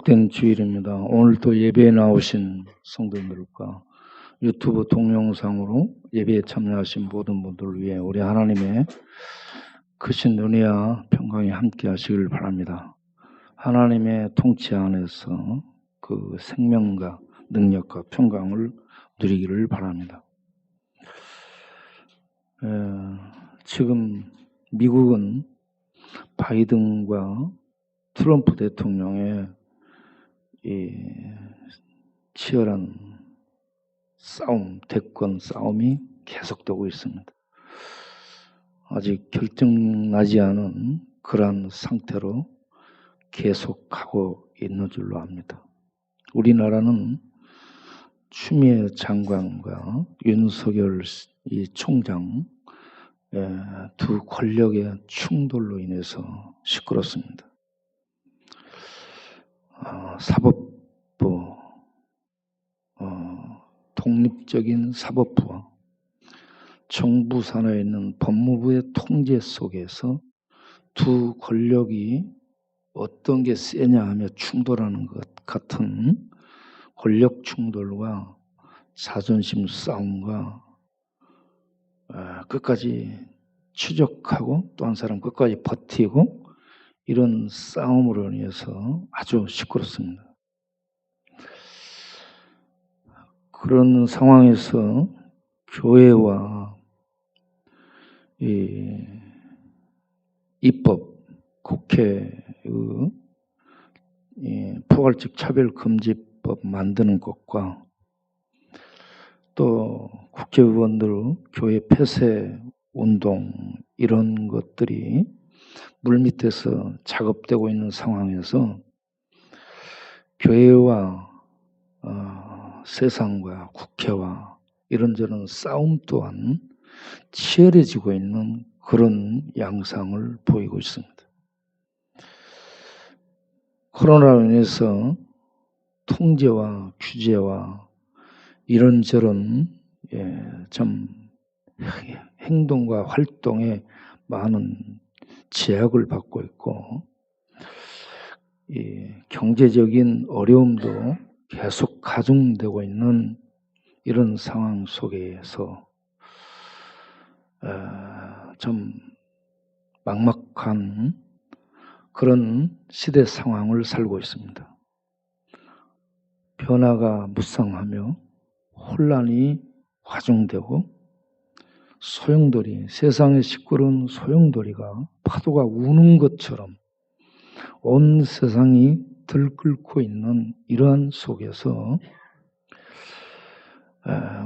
복된 주일입니다. 오늘도 예배에 나오신 성도님들과 유튜브 동영상으로 예배에 참여하신 모든 분들을 위해 우리 하나님의 크신 은혜와 평강이 함께 하시길 바랍니다. 하나님의 통치 안에서 그 생명과 능력과 평강을 누리기를 바랍니다. 지금 미국은 바이든과 트럼프 대통령의 이 치열한 싸움, 대권 싸움이 계속되고 있습니다. 아직 결정나지 않은 그러한 상태로 계속하고 있는 줄로 압니다. 우리나라는 추미애 장관과 윤석열 이 총장 두 권력의 충돌로 인해서 시끄럽습니다. 사법부, 독립적인 사법부와 정부 산하에 있는 법무부의 통제 속에서 두 권력이 어떤 게 세냐 하며 충돌하는 것 같은 권력 충돌과 자존심 싸움과 끝까지 추적하고 또 한 사람 끝까지 버티고 이런 싸움으로 인해서 아주 시끄럽습니다. 그런 상황에서 교회와 입법, 국회의 포괄적 차별금지법 만드는 것과 또 국회의원들 교회 폐쇄 운동 이런 것들이 물밑에서 작업되고 있는 상황에서 교회와 세상과 국회와 이런저런 싸움 또한 치열해지고 있는 그런 양상을 보이고 있습니다. 코로나로 인해서 통제와 규제와 이런저런 참 행동과 활동에 많은 제약을 받고 있고 경제적인 어려움도 계속 가중되고 있는 이런 상황 속에서 좀 막막한 그런 시대 상황을 살고 있습니다. 변화가 무쌍하며 혼란이 화중되고 소용돌이, 세상의 시끄러운 소용돌이가 파도가 우는 것처럼 온 세상이 들끓고 있는 이러한 속에서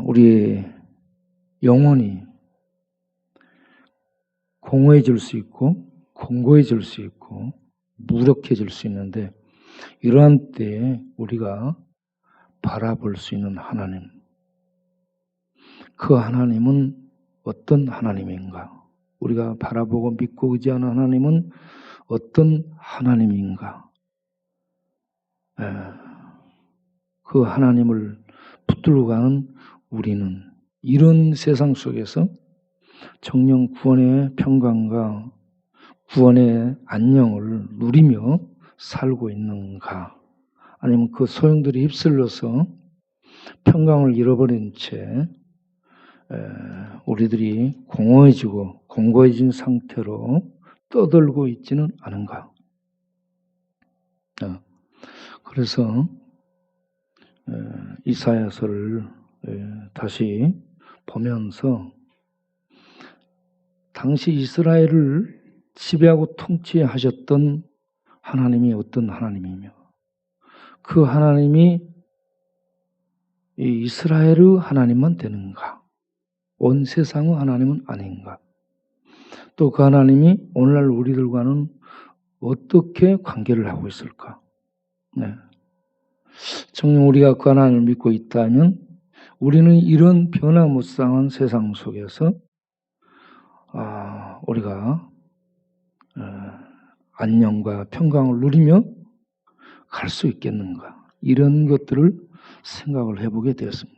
우리 영혼이 공허해질 수 있고 공고해질 수 있고 무력해질 수 있는데 이러한 때에 우리가 바라볼 수 있는 하나님, 그 하나님은 어떤 하나님인가? 우리가 바라보고 믿고 의지하는 하나님은 어떤 하나님인가? 그 하나님을 붙들고 가는 우리는 이런 세상 속에서 정령 구원의 평강과 구원의 안녕을 누리며 살고 있는가? 아니면 그 소용돌이 휩쓸려서 평강을 잃어버린 채 우리들이 공허해지고 공고해진 상태로 떠들고 있지는 않은가? 그래서 이사야서를 다시 보면서 당시 이스라엘을 지배하고 통치하셨던 하나님이 어떤 하나님이며 그 하나님이 이스라엘의 하나님만 되는가? 온 세상의 하나님은 아닌가? 또 그 하나님이 오늘날 우리들과는 어떻게 관계를 하고 있을까? 정녕 우리가 그 하나님을 믿고 있다면 우리는 이런 변화무쌍한 세상 속에서 우리가 안녕과 평강을 누리며 갈 수 있겠는가? 이런 것들을 생각을 해보게 되었습니다.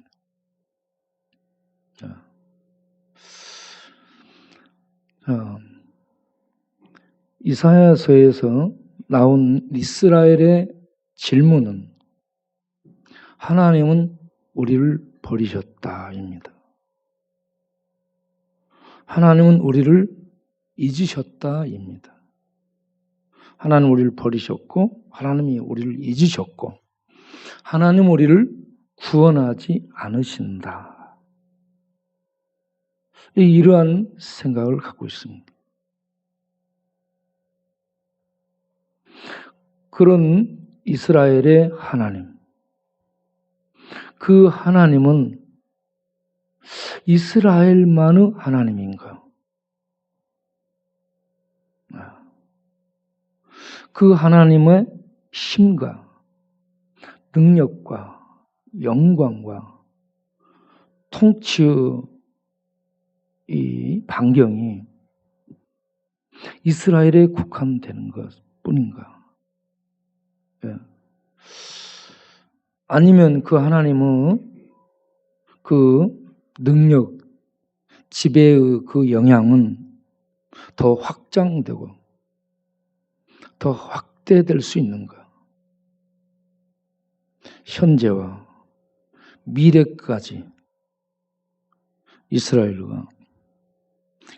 이사야서에서 나온 이스라엘의 질문은 하나님은 우리를 버리셨다입니다. 하나님은 우리를 잊으셨다입니다. 하나님 우리를 버리셨고 하나님이 우리를 잊으셨고 하나님 우리를 구원하지 않으신다. 이러한 생각을 갖고 있습니다. 그런 이스라엘의 하나님, 그 하나님은 이스라엘만의 하나님인가? 그 하나님의 힘과 능력과 영광과 통치의 이 반경이 이스라엘에 국한되는 것 뿐인가? 아니면 그 하나님의 그 능력, 지배의 그 영향은 더 확장되고 더 확대될 수 있는가? 현재와 미래까지 이스라엘과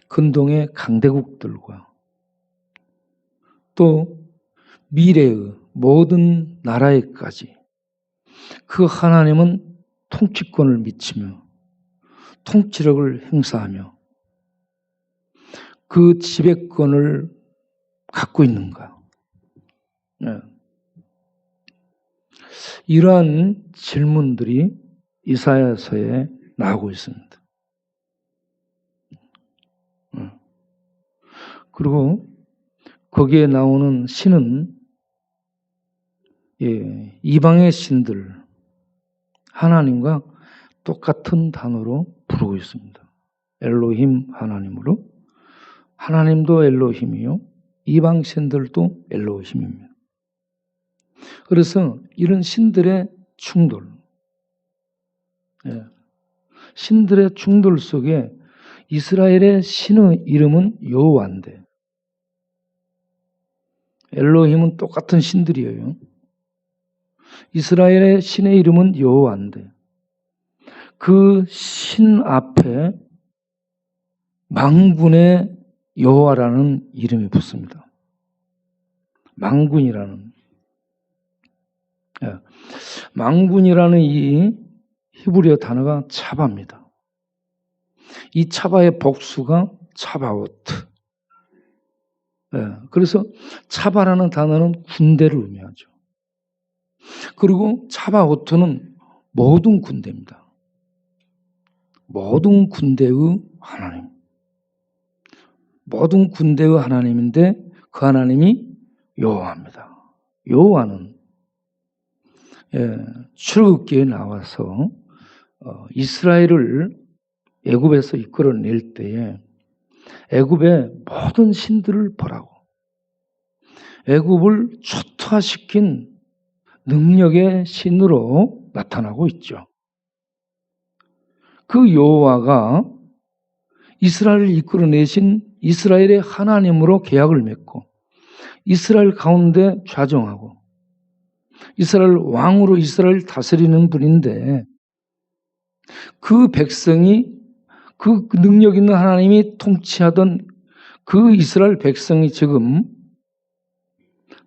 근동의 강대국들과 또 미래의 모든 나라에까지 그 하나님은 통치권을 미치며 통치력을 행사하며 그 지배권을 갖고 있는가? 이러한 질문들이 이사야서에 나오고 있습니다. 그리고 거기에 나오는 신은 이방의 신들, 하나님과 똑같은 단어로 부르고 있습니다. 엘로힘 하나님으로. 하나님도 엘로힘이요. 이방 신들도 엘로힘입니다. 그래서 이런 신들의 충돌, 신들의 충돌 속에 이스라엘의 신의 이름은 여호와인데 엘로힘은 똑같은 신들이에요. 이스라엘의 신의 이름은 여호와인데 그 신 앞에 망군의 여호와라는 이름이 붙습니다. 망군이라는. 망군이라는 이 히브리어 단어가 차바입니다. 이 차바의 복수가 차바오트. 그래서 차바라는 단어는 군대를 의미하죠. 그리고 차바오트는 모든 군대입니다. 모든 군대의 하나님. 모든 군대의 하나님인데 그 하나님이 여호와입니다. 여호와는 출애굽기에 나와서 이스라엘을 애굽에서 이끌어낼 때에 애굽의 모든 신들을 벌하고 애굽을 초토화시킨 능력의 신으로 나타나고 있죠. 그 여호와가 이스라엘을 이끌어내신 이스라엘의 하나님으로 계약을 맺고 이스라엘 가운데 좌정하고 이스라엘 왕으로 이스라엘을 다스리는 분인데 그 백성이 그 능력 있는 하나님이 통치하던 그 이스라엘 백성이 지금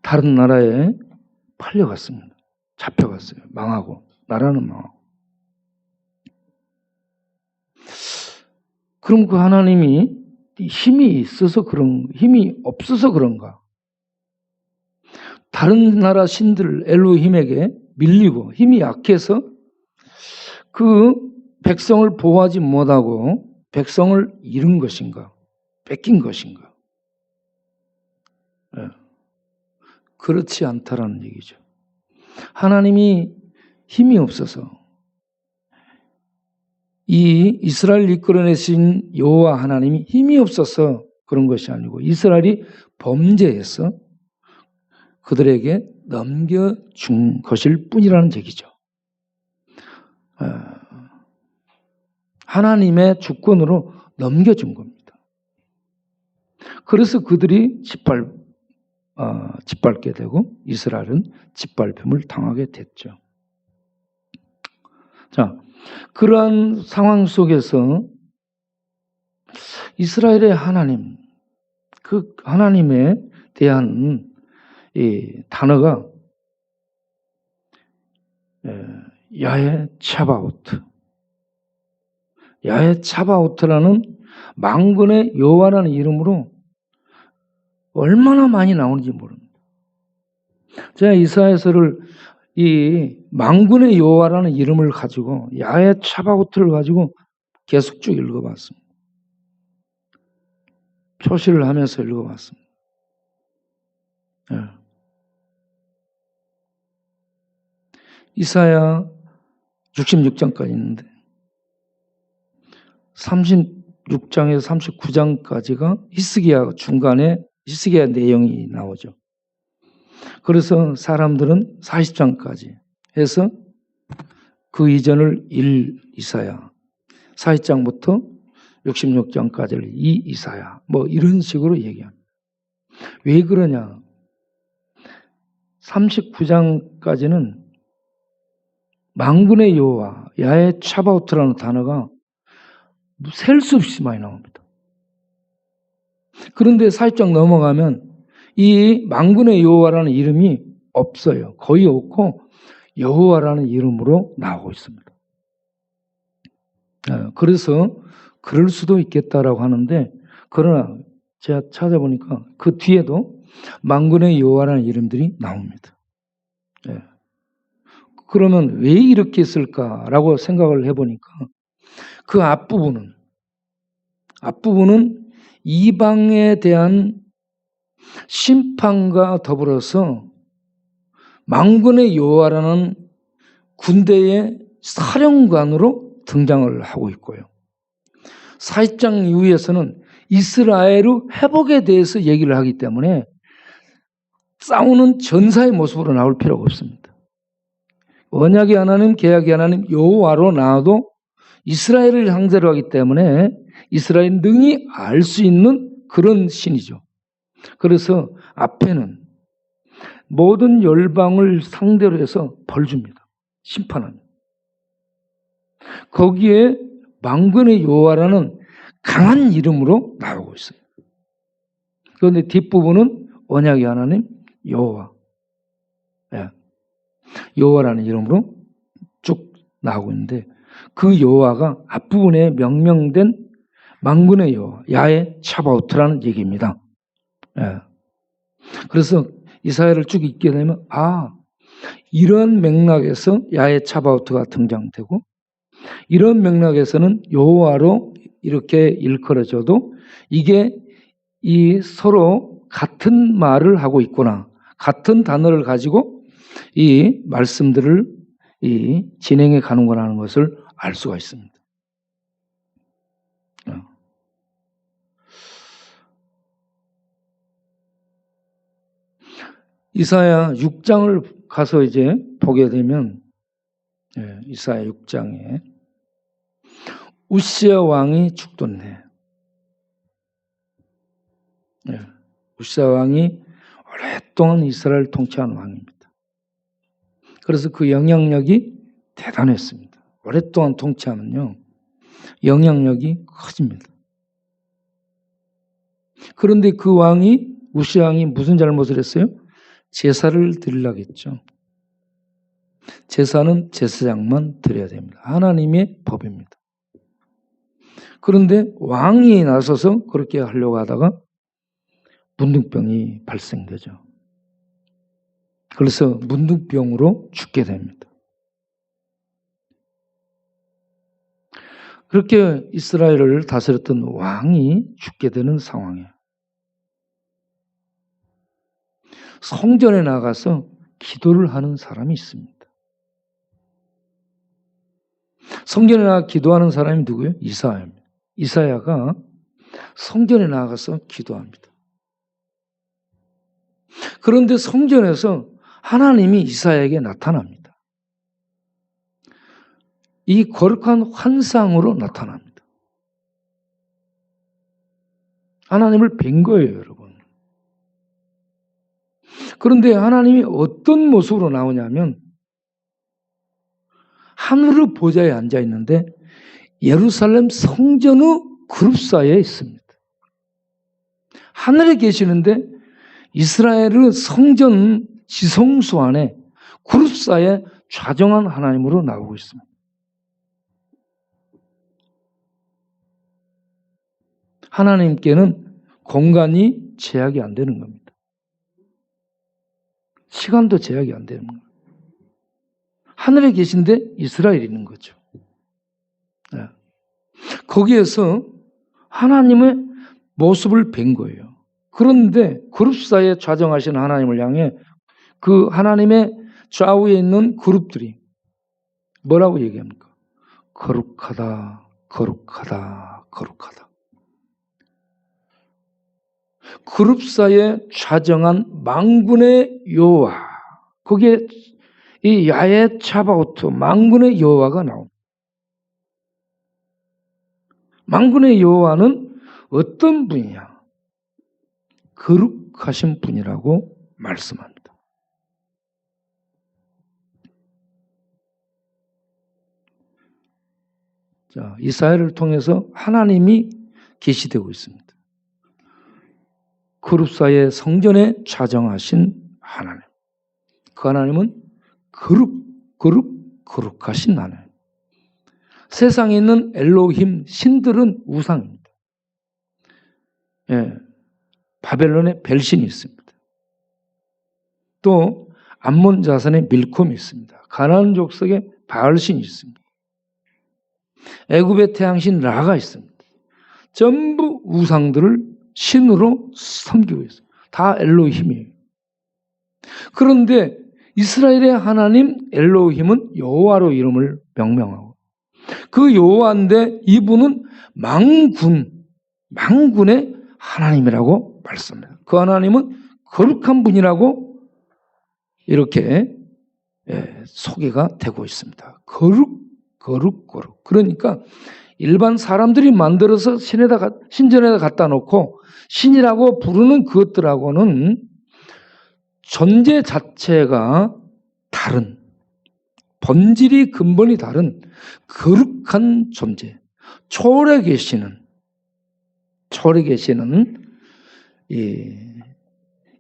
다른 나라에 팔려갔습니다. 잡혀갔어요. 망하고. 나라는 망하고. 그럼 그 하나님이 힘이 없어서 그런가? 다른 나라 신들 엘로힘에게 밀리고 힘이 약해서 그 백성을 보호하지 못하고 백성을 잃은 것인가? 뺏긴 것인가? 그렇지 않다라는 얘기죠. 하나님이 힘이 없어서 이 이스라엘 이끌어내신 여호와 하나님이 힘이 없어서 그런 것이 아니고 이스라엘이 범죄해서 그들에게 넘겨준 것일 뿐이라는 얘기죠. 하나님의 주권으로 넘겨준 겁니다. 그래서 그들이 짓밟게 되고 이스라엘은 짓밟힘을 당하게 됐죠. 자, 그러한 상황 속에서 이스라엘의 하나님, 그 하나님에 대한 이 단어가 야훼 차바오트. 야훼 차바오트라는 만군의 여호와라는 이름으로 얼마나 많이 나오는지 모릅니다. 제가 이사야서를 이 만군의 여호와라는 이름을 가지고 야훼 차바오트를 가지고 계속 쭉 읽어봤습니다. 표시를 하면서 읽어봤습니다. 예. 이사야 66장까지 있는데 36장에서 39장까지가 히스기야 중간에 히스기야 내용이 나오죠. 그래서 사람들은 40장까지 해서 그 이전을 1 이사야, 40장부터 66장까지를 2 이사야, 뭐 이런 식으로 얘기합니다. 왜 그러냐? 39장까지는 만군의 여호와, 야훼 차바오트라는 단어가 셀 수 없이 많이 나옵니다. 그런데 40장 넘어가면 이 만군의 여호와라는 이름이 없어요. 거의 없고 여호와라는 이름으로 나오고 있습니다. 그래서 그럴 수도 있겠다라고 하는데, 그러나 제가 찾아보니까 그 뒤에도 만군의 여호와라는 이름들이 나옵니다. 그러면 왜 이렇게 했을까라고 생각을 해보니까 그 앞부분은 이방에 대한 심판과 더불어서 만군의 여호와라는 군대의 사령관으로 등장을 하고 있고요. 40장 이후에서는 이스라엘의 회복에 대해서 얘기를 하기 때문에 싸우는 전사의 모습으로 나올 필요가 없습니다. 언약의 하나님, 계약의 하나님 여호와로 나와도 이스라엘을 상대로 하기 때문에 이스라엘 능히 알 수 있는 그런 신이죠. 그래서 앞에는 모든 열방을 상대로 해서 벌 줍니다. 심판합니다. 거기에 만군의 여호와라는 강한 이름으로 나오고 있어요. 그런데 뒷부분은 언약의 하나님 여호와, 여호와라는 이름으로 쭉 나오고 있는데, 그 여호와가 앞부분에 명명된 만군의 여호와, 야훼 차바오트라는 얘기입니다. 그래서 이사야를 쭉 읽게 되면 이런 맥락에서 야훼 차바오트가 등장되고, 이런 맥락에서는 여호와로 이렇게 일컬어져도 이게 이 서로 같은 말을 하고 있구나, 같은 단어를 가지고 이 말씀들을 진행해 가는구나 하는 것을 알 수가 있습니다. 이사야 6장을 가서 이제 보게 되면, 이사야 6장에 우시야 왕이 죽었네. 우시야 왕이 오랫동안 이스라엘 통치한 왕입니다. 그래서 그 영향력이 대단했습니다. 오랫동안 통치하면요, 영향력이 커집니다. 그런데 그 왕이, 우시야 왕이 무슨 잘못을 했어요? 제사를 드리려고 했죠. 제사는 제사장만 드려야 됩니다. 하나님의 법입니다. 그런데 왕이 나서서 그렇게 하려고 하다가 문둥병이 발생되죠. 그래서 문둥병으로 죽게 됩니다. 그렇게 이스라엘을 다스렸던 왕이 죽게 되는 상황이에요. 성전에 나가서 기도를 하는 사람이 있습니다. 성전에 나가 기도하는 사람이 누구예요? 이사야입니다. 이사야가 성전에 나가서 기도합니다. 그런데 성전에서 하나님이 이사야에게 나타납니다. 이 거룩한 환상으로 나타납니다. 하나님을 뵌 거예요, 여러분. 그런데 하나님이 어떤 모습으로 나오냐면 하늘의 보좌에 앉아 있는데 예루살렘 성전의 그룹사에 있습니다. 하늘에 계시는데 이스라엘의 성전 지성소 안에 그룹사에 좌정한 하나님으로 나오고 있습니다. 하나님께는 공간이 제약이 안 되는 겁니다. 시간도 제약이 안 되는 겁니다. 하늘에 계신데 이스라엘이 있는 거죠. 네. 거기에서 하나님의 모습을 뵌 거예요. 그런데 그룹사에 좌정하신 하나님을 향해 그 하나님의 좌우에 있는 그룹들이 뭐라고 얘기합니까? 거룩하다, 거룩하다, 거룩하다. 그룹사에 좌정한 만군의 여호와, 거기에 이 야훼 차바오트, 만군의 여호와가 나옵니다. 만군의 여호와는 어떤 분이냐? 거룩하신 분이라고 말씀합니다. 자, 이사야를 통해서 하나님이 계시되고 있습니다. 그룹사의 성전에 좌정하신 하나님. 그 하나님은 거룩하신 하나님. 세상에 있는 엘로힘, 신들은 우상입니다. 예, 바벨론에 벨신이 있습니다. 또 암몬 자손의 밀콤이 있습니다. 가나안 족속에 바알신이 있습니다. 애굽의 태양신 라가 있습니다. 전부 우상들을 신으로 섬기고 있어요. 다 엘로힘이에요. 그런데 이스라엘의 하나님 엘로힘은 여호와로 이름을 명명하고 그 여호와인데 이분은 만군의 하나님이라고 말씀합니다. 그 하나님은 거룩한 분이라고 이렇게 소개가 되고 있습니다. 거룩. 그러니까 일반 사람들이 만들어서 신전에다 갖다 놓고 신이라고 부르는 그것들하고는 존재 자체가 다른, 본질이 근본이 다른 거룩한 존재, 초월에 계시는 이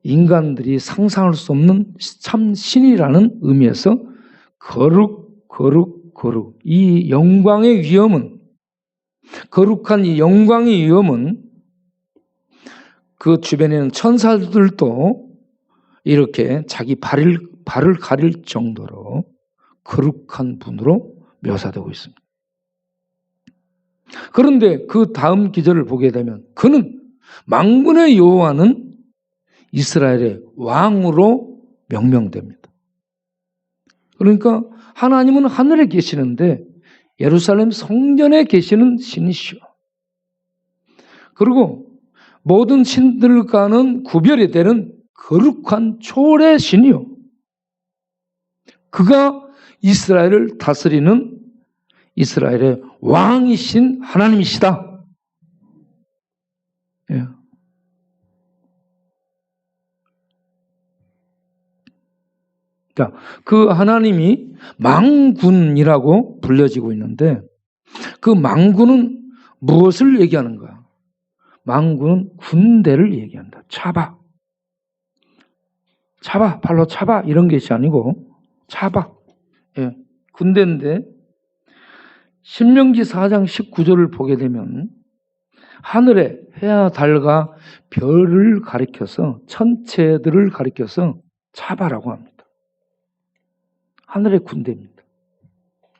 인간들이 상상할 수 없는 참 신이라는 의미에서 거룩. 이 영광의 위엄은, 거룩한 이 영광의 위엄은 그 주변에 있는 천사들도 이렇게 자기 발을 가릴 정도로 거룩한 분으로 묘사되고 있습니다. 그런데 그 다음 기절을 보게 되면 그는 만군의 여호와는 이스라엘의 왕으로 명명됩니다. 그러니까 하나님은 하늘에 계시는데 예루살렘 성전에 계시는 신이시오. 그리고 모든 신들과는 구별이 되는 거룩한 초월의 신이요. 그가 이스라엘을 다스리는 이스라엘의 왕이신 하나님이시다. 예. 자, 그 하나님이 만군이라고 불려지고 있는데 그 만군은 무엇을 얘기하는가? 만군은 군대를 얘기한다. 차바, 발로 차바 이런 것이 아니고 차바. 예, 군대인데 신명기 4장 19절을 보게 되면 하늘에 해와 달과 별을 가리켜서 천체들을 가리켜서 차바라고 합니다. 하늘의 군대입니다.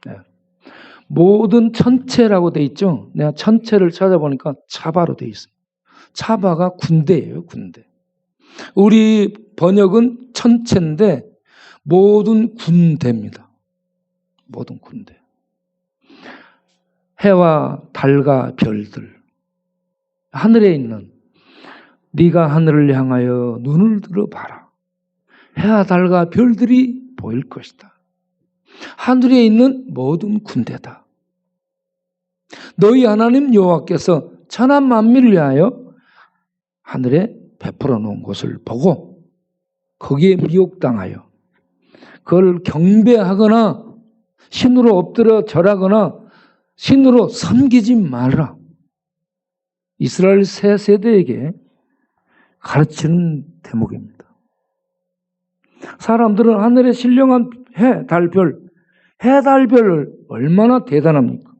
네. 모든 천체라고 돼 있죠. 내가 천체를 찾아보니까 차바로 돼 있습니다. 차바가 군대예요, 군대. 우리 번역은 천체인데 모든 군대입니다. 모든 군대. 해와 달과 별들, 하늘에 있는 네가 하늘을 향하여 눈을 들어봐라. 해와 달과 별들이 보일 것이다. 하늘에 있는 모든 군대다. 너희 하나님 여호와께서 천한 만민을 위하여 하늘에 베풀어 놓은 것을 보고 거기에 미혹당하여 그걸 경배하거나 신으로 엎드려 절하거나 신으로 섬기지 말라. 이스라엘 새 세대에게 가르치는 대목입니다. 사람들은 하늘의 신령한 해, 달별을 얼마나 대단합니까?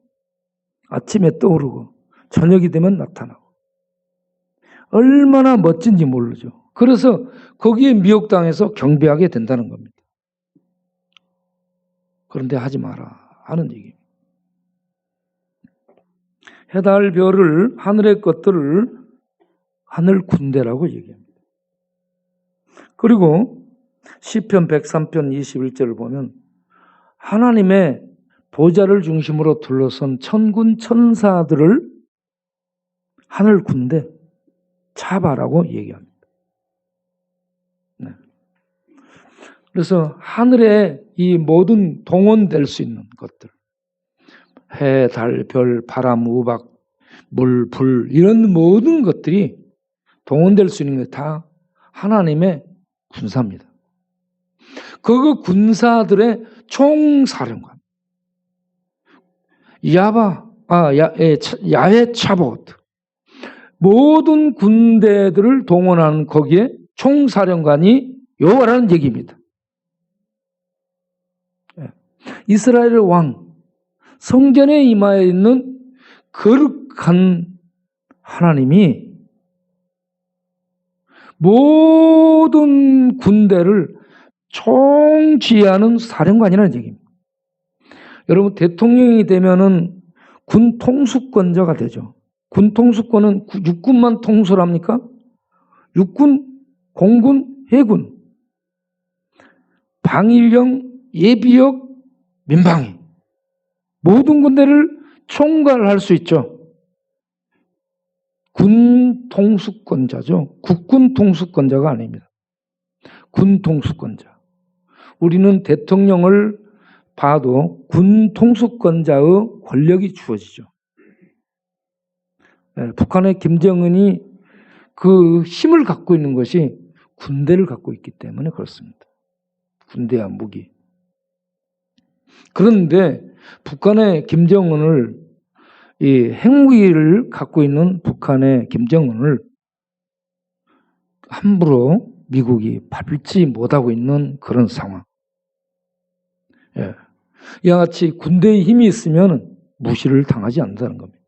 아침에 떠오르고 저녁이 되면 나타나고 얼마나 멋진지 모르죠. 그래서 거기에 미혹당해서 경배하게 된다는 겁니다. 그런데 하지 마라 하는 얘기입니다. 해달 별을 하늘의 것들을 하늘 군대라고 얘기합니다. 그리고 시편 103편 21절을 보면 하나님의 보좌를 중심으로 둘러선 천군 천사들을 하늘 군대 차바라고 얘기합니다. 네. 그래서 하늘에 이 모든 동원될 수 있는 것들, 해, 달, 별, 바람, 우박, 물, 불 이런 모든 것들이 동원될 수 있는 게 다 하나님의 군사입니다. 그 군사들의 총사령관 야훼 차봇 모든 군대들을 동원하는 거기에 총사령관이 여호와라는 얘기입니다. 이스라엘의 왕 성전에 임하여 있는 거룩한 하나님이 모든 군대를 총지휘하는 사령관이라는 얘기입니다. 여러분 대통령이 되면은 군 통수권자가 되죠. 군 통수권은 육군만 통솔 합니까? 육군, 공군, 해군, 방일령, 예비역, 민방위 모든 군대를 총괄할 수 있죠. 군 통수권자죠. 국군 통수권자가 아닙니다. 군 통수권자. 우리는 대통령을 봐도 군 통수권자의 권력이 주어지죠. 네, 북한의 김정은이 그 힘을 갖고 있는 것이 군대를 갖고 있기 때문에 그렇습니다. 군대와 무기. 그런데 북한의 김정은을 이 핵무기를 갖고 있는 북한의 김정은을 함부로 미국이 밟지 못하고 있는 그런 상황. 예. 이와 같이 군대의 힘이 있으면 무시를 당하지 않는다는 겁니다.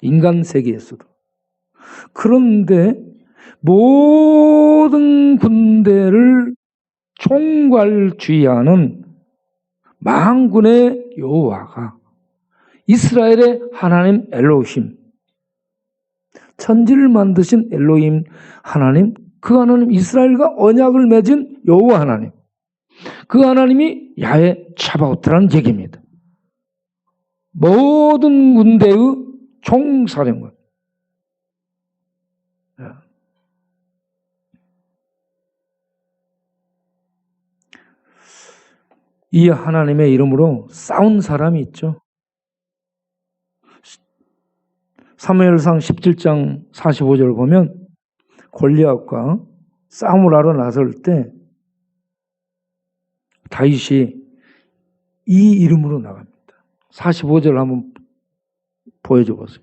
인간 세계에서도. 그런데 모든 군대를 총괄주의하는 만군의 여호와가 이스라엘의 하나님 엘로힘, 천지를 만드신 엘로힘 하나님, 그 하나님 이스라엘과 언약을 맺은 여호와 하나님, 그 하나님이 야훼 차바오트라는 얘기입니다. 모든 군대의 총사령관. 이 하나님의 이름으로 싸운 사람이 있죠. 사무엘상 17장 45절을 보면 골리앗과 싸움을 하러 나설 때 다윗이 이 이름으로 나갑니다. 45절 한번 보여줘 보세요.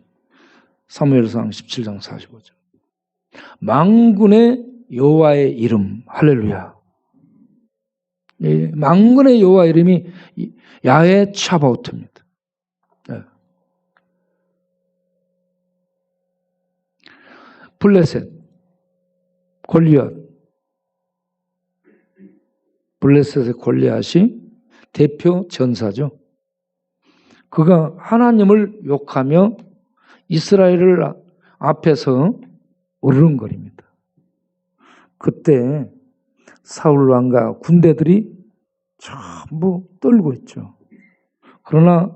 사무엘상 17장 45절. 만군의 여호와의 이름 할렐루야. 예, 만군의 여호와 이름이 야훼 차바오트입니다. 예. 블레셋, 골리앗, 블레셋의 골리앗이 대표 전사죠. 그가 하나님을 욕하며 이스라엘을 앞에서 으르렁거립니다. 그때 사울 왕과 군대들이 전부 떨고 있죠. 그러나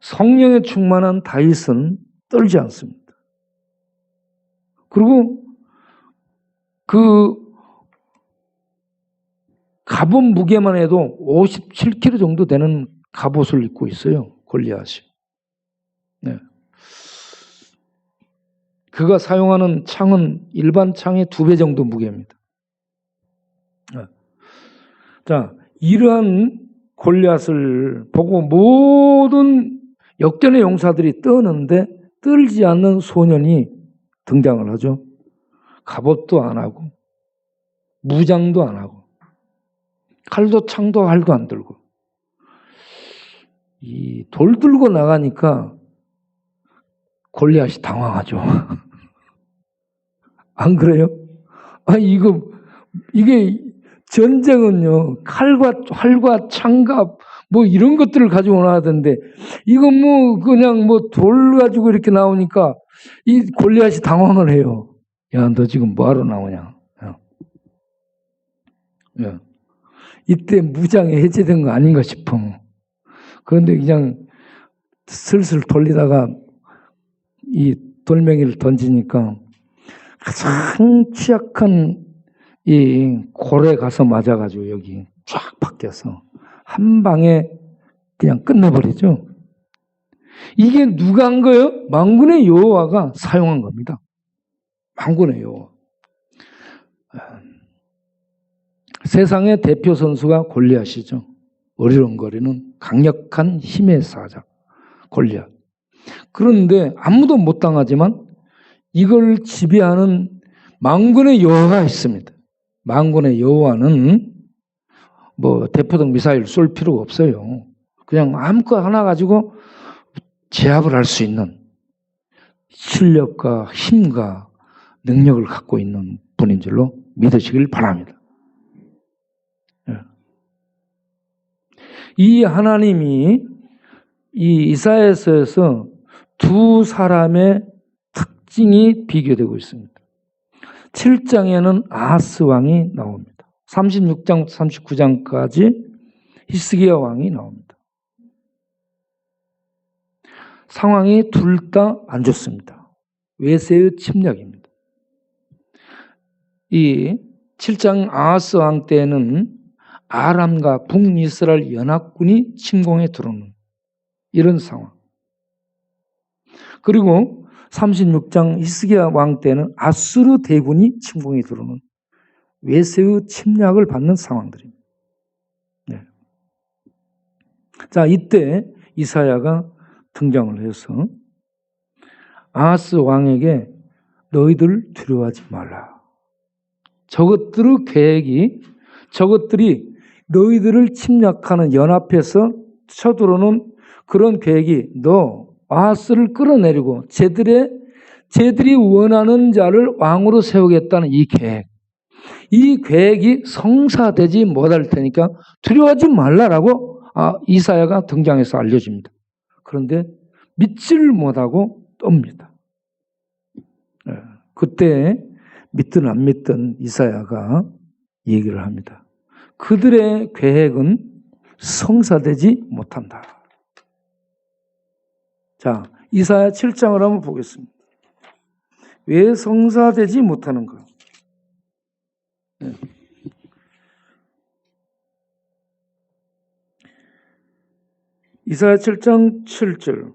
성령에 충만한 다윗은 떨지 않습니다. 그리고 그 갑옷 무게만 해도 57kg 정도 되는 갑옷을 입고 있어요. 골리앗이. 네. 그가 사용하는 창은 일반 창의 2배 정도 무게입니다. 자, 이러한 골리앗을 보고 모든 역전의 용사들이 떠는데 떨지 않는 소년이 등장을 하죠. 갑옷도 안 하고 무장도 안 하고 칼도 창도 활도 안 들고 이 돌 들고 나가니까 골리앗이 당황하죠. 안 그래요? 이게 전쟁은요, 칼과 활과 창갑, 뭐 이런 것들을 가지고 나왔던데, 이건 뭐 그냥 뭐 돌 가지고 이렇게 나오니까 이 골리앗이 당황을 해요. 야, 너 지금 뭐하러 나오냐? 야. 이때 무장이 해제된 거 아닌가 싶어. 그런데 그냥 슬슬 돌리다가 이 돌멩이를 던지니까 가장 취약한 이 골에 가서 맞아가지고 여기 쫙 박혀서 한 방에 그냥 끝내버리죠. 이게 누가 한 거예요? 만군의 여호와가 사용한 겁니다. 만군의 여호와. 세상의 대표 선수가 골리앗이죠. 어리렁거리는 강력한 힘의 사자 골리앗. 그런데 아무도 못 당하지만 이걸 지배하는 만군의 여호와가 있습니다. 만군의 여호와는 뭐 대포등 미사일 쏠 필요가 없어요. 그냥 아무거나 하나 가지고 제압을 할 수 있는 실력과 힘과 능력을 갖고 있는 분인 줄로 믿으시길 바랍니다. 이 하나님이 이 이사야서에서 두 사람의 특징이 비교되고 있습니다. 7장에는 아하스 왕이 나옵니다. 36장부터 39장까지 히스기야 왕이 나옵니다. 상황이 둘 다 안 좋습니다. 외세의 침략입니다. 이 7장 아하스 왕 때는 아람과 북이스라엘 연합군이 침공에 들어오는 이런 상황. 그리고 36장 히스기야 왕 때는 아수르 대군이 침공에 들어오는 외세의 침략을 받는 상황들입니다. 네. 자, 이때 이사야가 등장을 해서 아하스 왕에게 너희들 두려워하지 말라. 저것들의 계획이 저것들이 너희들을 침략하는 연합해서 쳐들어오는 그런 계획이 너 아하스를 끌어내리고 쟤들이 원하는 자를 왕으로 세우겠다는 이 계획이 성사되지 못할 테니까 두려워하지 말라라고 이사야가 등장해서 알려줍니다. 그런데 믿지를 못하고 떱니다. 그때 믿든 안 믿든 이사야가 얘기를 합니다. 그들의 계획은 성사되지 못한다. 자, 이사야 7장을 한번 보겠습니다. 왜 성사되지 못하는가? 이사야 7장 7절.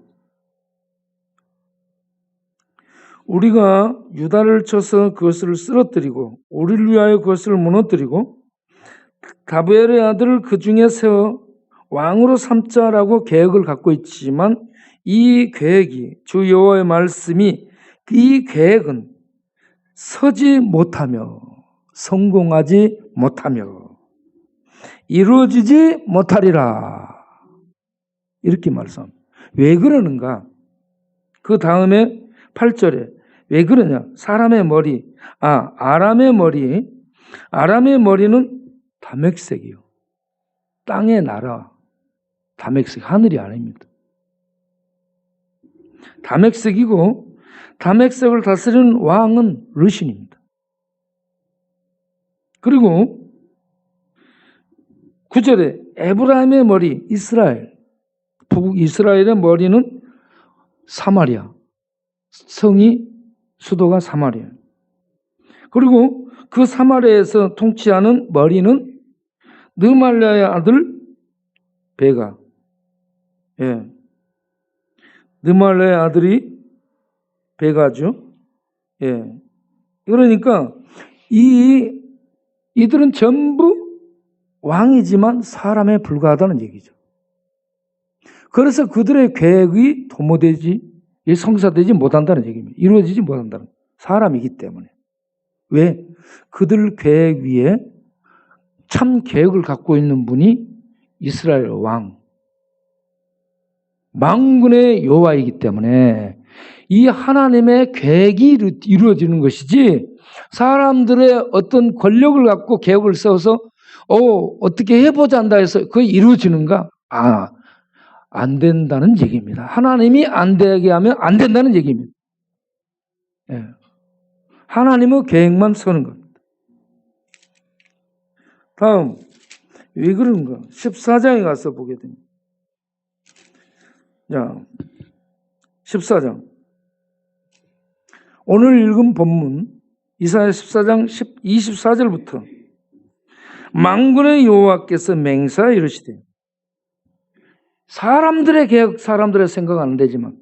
우리가 유다를 쳐서 그것을 쓰러뜨리고 우리를 위하여 그것을 무너뜨리고 다브엘의 아들을 그 중에 세워 왕으로 삼자라고 계획을 갖고 있지만 이 계획이 주 여호와의 말씀이 이 계획은 서지 못하며 성공하지 못하며 이루어지지 못하리라. 이렇게 말씀합니다. 왜 그러는가? 그 다음에 8절에 왜 그러냐? 사람의 머리, 아람의 머리는 다맥색이요. 땅의 나라, 다맥색, 하늘이 아닙니다. 다맥색이고 다맥색을 다스리는 왕은 르신입니다. 그리고 9절에 에브라임의 머리, 북이스라엘의 머리는 사마리아, 수도가 사마리아. 그리고 그 사마리아에서 통치하는 머리는 느말랴의 아들 베가. 느말랴의 아들이 베가죠. 그러니까 이 이들은 전부 왕이지만 사람에 불과하다는 얘기죠. 그래서 그들의 계획이 도모되지, 성사되지 못한다는 얘기입니다. 이루어지지 못한다는 거예요. 사람이기 때문에. 왜? 그들 계획 위에 참 계획을 갖고 있는 분이 이스라엘 왕, 만군의 여호와이기 때문에 이 하나님의 계획이 이루어지는 것이지, 사람들의 어떤 권력을 갖고 계획을 세워서 어떻게 해보자 한다 해서 그게 이루어지는가? 안 된다는 얘기입니다. 하나님이 안 되게 하면 안 된다는 얘기입니다. 예. 하나님의 계획만 서는 겁니다. 다음, 왜 그런가? 14장에 가서 보게 됩니다. 자, 14장. 오늘 읽은 본문 이사야 14장 24절부터 만군의 여호와께서 맹세하여 이르시되, 사람들의 계획, 사람들의 생각은 안 되지만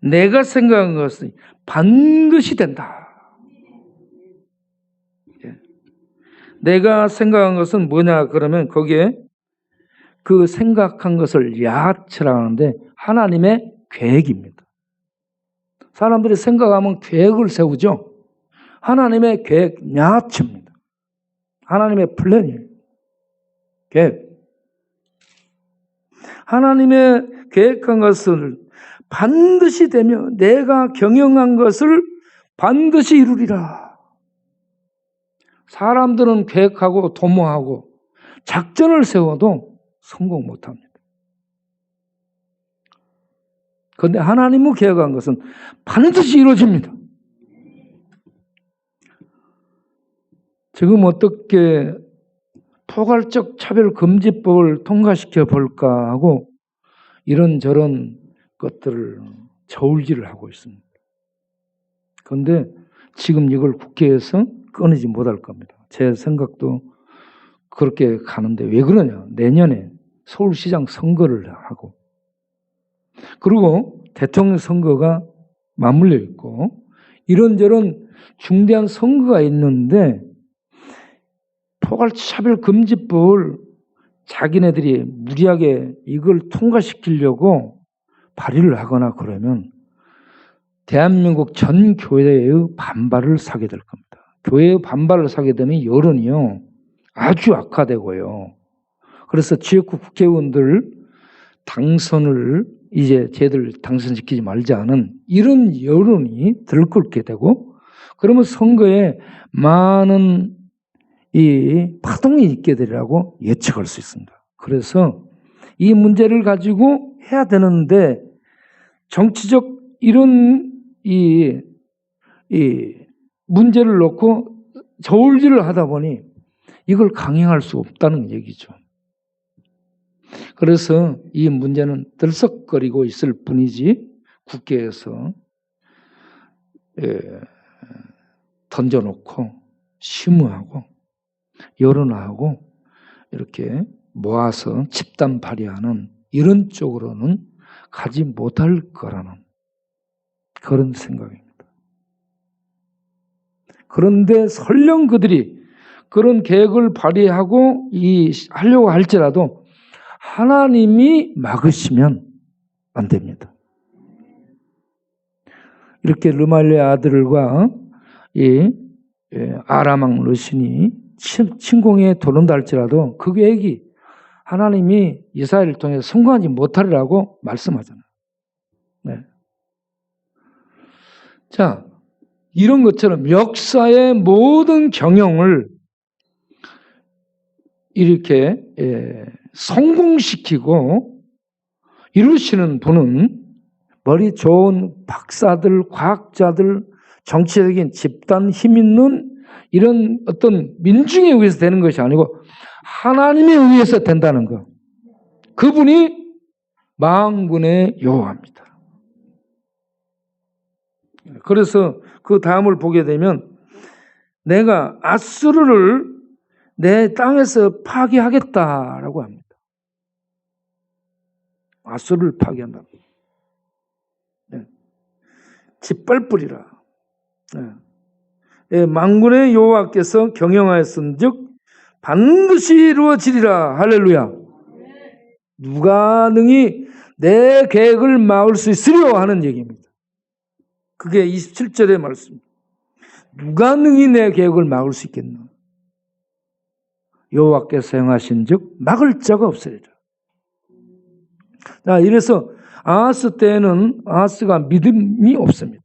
내가 생각한 것은 반드시 된다. 내가 생각한 것은 뭐냐 그러면 거기에 그 생각한 것을 야츠라고 하는데 하나님의 계획입니다. 사람들이 생각하면 계획을 세우죠. 하나님의 계획 야츠입니다. 하나님의 플랜이에요. 계획. 하나님의 계획한 것을 반드시 되며 내가 경영한 것을 반드시 이루리라. 사람들은 계획하고 도모하고 작전을 세워도 성공 못합니다. 그런데 하나님의 계획한 것은 반드시 이루어집니다. 지금 어떻게 포괄적 차별금지법을 통과시켜 볼까 하고 이런저런 것들을 저울질을 하고 있습니다. 그런데 지금 이걸 국회에서 꺼내지 못할 겁니다. 제 생각도 그렇게 가는데 왜 그러냐? 내년에 서울시장 선거를 하고 그리고 대통령 선거가 맞물려 있고 이런저런 중대한 선거가 있는데 포괄차별금지법을 자기네들이 무리하게 이걸 통과시키려고 발의를 하거나 그러면 대한민국 전 교회의 반발을 사게 될 겁니다. 교회의 반발을 사게 되면 여론이요 아주 악화되고요. 그래서 지역구 국회의원들 당선을 이제 쟤들 당선시키지 말자는 이런 여론이 들끓게 되고 그러면 선거에 많은 이 파동이 있게 되리라고 예측할 수 있습니다. 그래서 이 문제를 가지고 해야 되는데 정치적 이런 이 문제를 놓고 저울질을 하다 보니 이걸 강행할 수 없다는 얘기죠. 그래서 이 문제는 들썩거리고 있을 뿐이지 국회에서 던져놓고 심의하고 여론하고 이렇게 모아서 집단 발의하는 이런 쪽으로는 가지 못할 거라는 그런 생각입니다. 그런데 설령 그들이 그런 계획을 발의하고 하려고 할지라도 하나님이 막으시면 안 됩니다. 이렇게 르말리의 아들과 아람 르신이 침공에 들어온다 할지라도 그 계획이 하나님이 이스라엘을 통해 성공하지 못하리라고 말씀하잖아요. 네. 자, 이런 것처럼 역사의 모든 경영을 이렇게 성공시키고 이루시는 분은 머리 좋은 박사들, 과학자들, 정치적인 집단 힘 있는 이런 어떤 민중에 의해서 되는 것이 아니고 하나님에 의해서 된다는 것. 그분이 만군의 여호와입니다. 그래서 그 다음을 보게 되면 내가 아수르를 내 땅에서 파괴하겠다라고 합니다. 아수르를 파괴한다. 네. 짓밟으리라. 네. 만군의 여호와께서 경영하였은즉 반드시 이루어지리라. 할렐루야. 누가 능히 내 계획을 막을 수 있으려 하는 얘기입니다. 그게 27절의 말씀입니다. 누가 능히 내 계획을 막을 수 있겠나? 여호와께서 행하신 즉 막을 자가 없으리라. 자, 이래서 아하스 때에는 아하스가 믿음이 없습니다.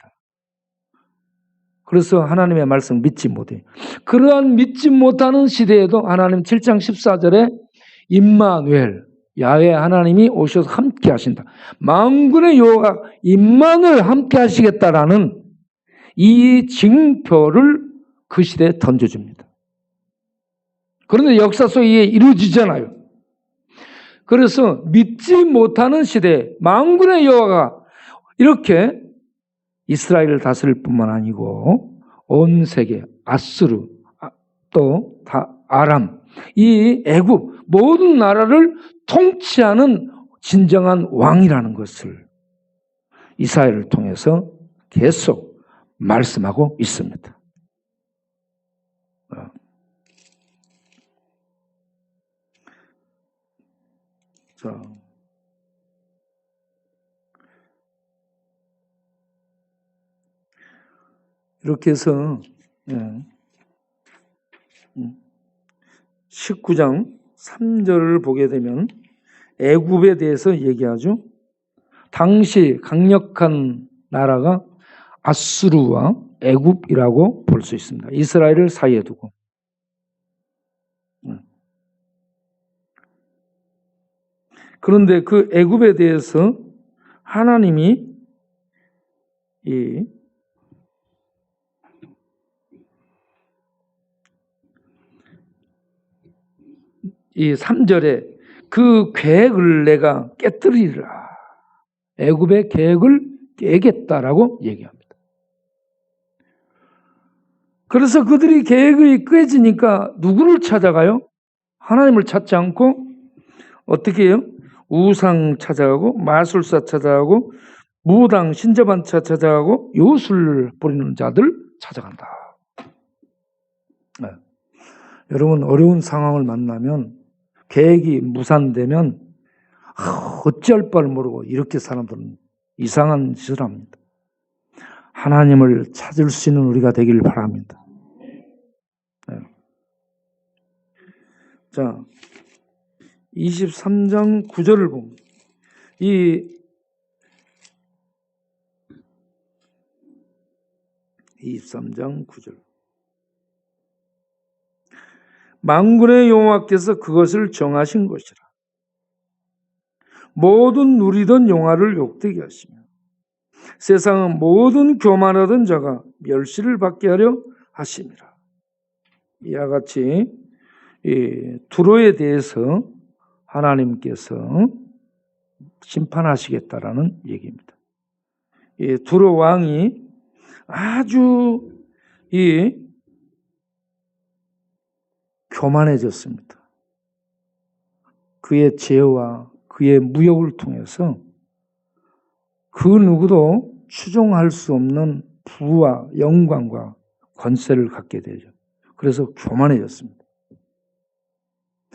그래서 하나님의 말씀을 믿지 못해요. 그러한 믿지 못하는 시대에도 하나님 7장 14절에 임마누엘, 야훼 하나님이 오셔서 함께 하신다. 만군의 여호와가 임마누엘 함께 하시겠다라는 이 징표를 그 시대에 던져줍니다. 그런데 역사 속에 이루어지잖아요. 그래서 믿지 못하는 시대에 만군의 여호와가 이렇게 이스라엘을 다스릴 뿐만 아니고 온 세계, 아수르, 또 아람, 이 애굽 모든 나라를 통치하는 진정한 왕이라는 것을 이사야를 통해서 계속 말씀하고 있습니다. 자, 이렇게 해서 19장 3절을 보게 되면 애굽에 대해서 얘기하죠. 당시 강력한 나라가 아수르와 애굽이라고 볼 수 있습니다. 이스라엘을 사이에 두고. 그런데 그 애굽에 대해서 하나님이 이 3절에 그 계획을 내가 깨뜨리리라. 애굽의 계획을 깨겠다라고 얘기합니다. 그래서 그들이 계획이 깨지니까 누구를 찾아가요? 하나님을 찾지 않고 어떻게 해요? 우상 찾아가고 마술사 찾아가고 무당 신접한차 찾아가고 요술 부리는 자들 찾아간다. 네. 여러분 어려운 상황을 만나면 계획이 무산되면 어찌할 바를 모르고 이렇게 사람들은 이상한 짓을 합니다. 하나님을 찾을 수 있는 우리가 되길 바랍니다. 네. 자, 23장 9절을 보면 이 23장 9절 만군의 여호와께서 그것을 정하신 것이라. 모든 누리던 영화를 욕되게 하시며 세상은 모든 교만하던 자가 멸시를 받게 하려 하심이라. 이와 같이 두로에 대해서 하나님께서 심판하시겠다라는 얘기입니다. 두로 왕이 아주 교만해졌습니다. 그의 죄와 그의 무역을 통해서 그 누구도 추종할 수 없는 부와 영광과 권세를 갖게 되죠. 그래서 교만해졌습니다.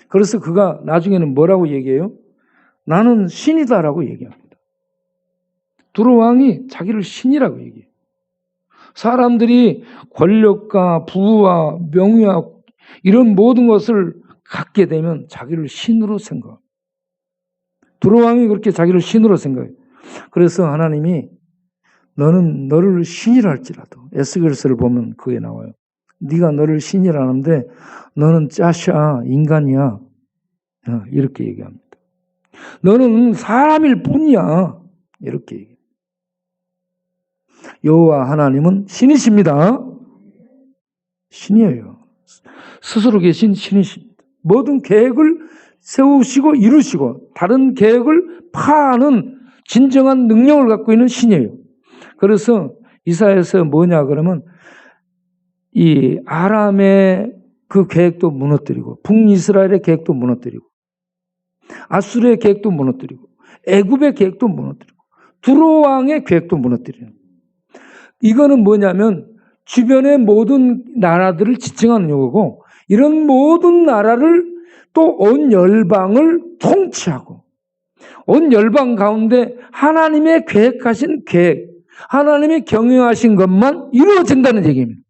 그래서 그가 나중에는 뭐라고 얘기해요? 나는 신이다라고 얘기합니다. 두로 왕이 자기를 신이라고 얘기해요. 사람들이 권력과 부와 명예와 이런 모든 것을 갖게 되면 자기를 신으로 생각합니다. 두로 왕이 그렇게 자기를 신으로 생각해요. 그래서 하나님이 너는 너를 신이라 할지라도 에스겔서를 보면 그게 나와요. 네가 너를 신이라 하는데 너는 짜샤 인간이야. 이렇게 얘기합니다. 너는 사람일 뿐이야. 이렇게 얘기해요. 여호와 하나님은 신이십니다. 신이에요. 스스로 계신 신이십니다. 모든 계획을 세우시고 이루시고 다른 계획을 파하는 진정한 능력을 갖고 있는 신이에요. 그래서 이사야에서 뭐냐 그러면 이 아람의 그 계획도 무너뜨리고 북이스라엘의 계획도 무너뜨리고 아수르의 계획도 무너뜨리고 애굽의 계획도 무너뜨리고 두로 왕의 계획도 무너뜨리는. 이거는 뭐냐면 주변의 모든 나라들을 지칭하는 용어고 이런 모든 나라를 또 온 열방을 통치하고 온 열방 가운데 하나님의 계획하신 계획, 하나님의 경영하신 것만 이루어진다는 얘기입니다.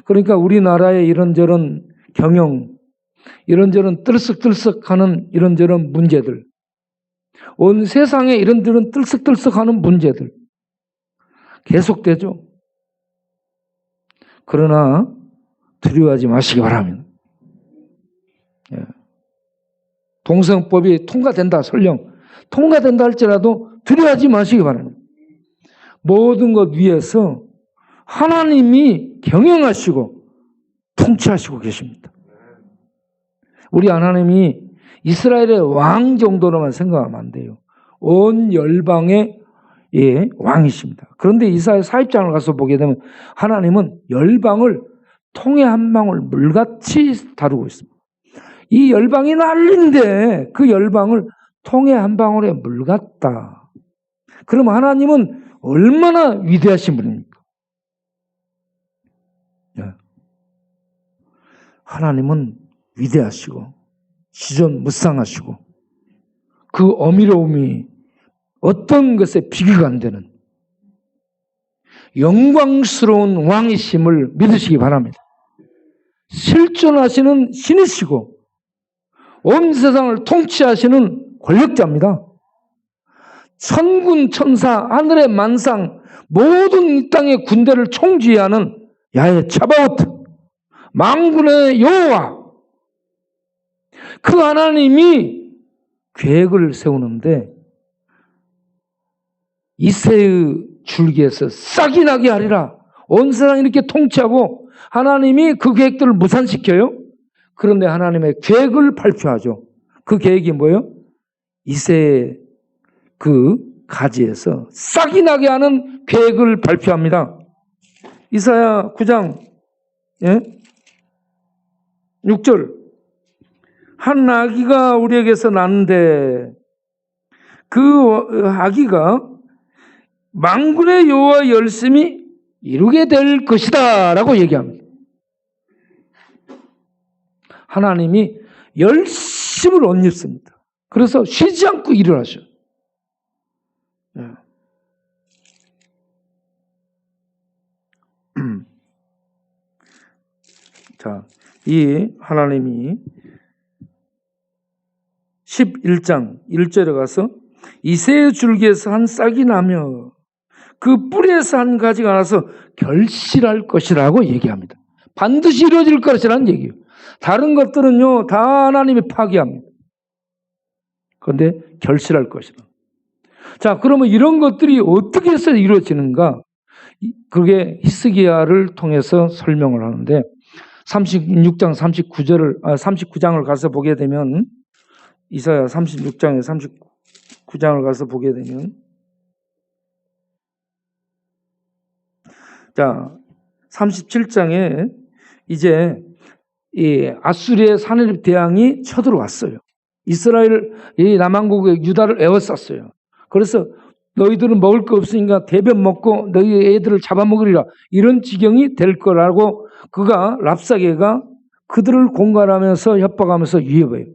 그러니까 우리나라의 이런저런 경영, 이런저런 들썩들썩하는 이런저런 문제들, 온 세상에 이런저런 들썩들썩하는 문제들 계속되죠. 그러나 두려워하지 마시기 바랍니다. 동성법이 통과된다, 설령 통과된다 할지라도 두려워하지 마시기 바랍니다. 모든 것 위에서 하나님이 경영하시고 통치하시고 계십니다. 우리 하나님이 이스라엘의 왕 정도로만 생각하면 안 돼요. 온 열방의 왕이십니다. 그런데 이사야 40장을 가서 보게 되면 하나님은 열방을 통에 한 방울 물같이 다루고 있습니다. 이 열방이 난리인데 그 열방을 통에 한 방울의 물 같다. 그럼 하나님은 얼마나 위대하신 분입니까? 하나님은 위대하시고 시전무쌍하시고 그 어미로움이 어떤 것에 비교가 안 되는 영광스러운 왕이심을 믿으시기 바랍니다. 실존하시는 신이시고 온 세상을 통치하시는 권력자입니다. 천군 천사 하늘의 만상 모든 이 땅의 군대를 총지휘하는 야훼 차바오트 만군의 여호와, 그 하나님이 계획을 세우는데 이새의 줄기에서 싹이 나게 하리라. 온 세상 이렇게 통치하고 하나님이 그 계획들을 무산시켜요. 그런데 하나님의 계획을 발표하죠. 그 계획이 뭐예요? 이새의 그 가지에서 싹이 나게 하는 계획을 발표합니다. 이사야 9장 6절 한 아기가 우리에게서 났는데 그 아기가 만군의 여호와 열심히 이루게 될 것이다 라고 얘기합니다. 하나님이 열심을 못 입습니다. 그래서 쉬지 않고 일을 하셔요. 자, 이 하나님이 11장 1절에 가서 이새의 줄기에서 한 싹이 나며 그 뿌리에서 한 가지가 나서 결실할 것이라고 얘기합니다. 반드시 이루어질 것이라는 얘기예요. 다른 것들은요 다 하나님이 파기합니다. 그런데 결실할 것이라. 자, 그러면 이런 것들이 어떻게 해서 이루어지는가? 그게 히스기야를 통해서 설명을 하는데 36장 39장을 가서 보게 되면 이사야 36장에 39장을 가서 보게 되면 자 37장에 이제 이 아수리의 산헤립 대왕이 쳐들어왔어요. 이스라엘 이 남한국의 유다를 에워쌌어요. 그래서 너희들은 먹을 거 없으니까 대변 먹고 너희 애들을 잡아먹으리라 이런 지경이 될 거라고 그가 랍사게가 그들을 공갈하면서 협박하면서 위협해요.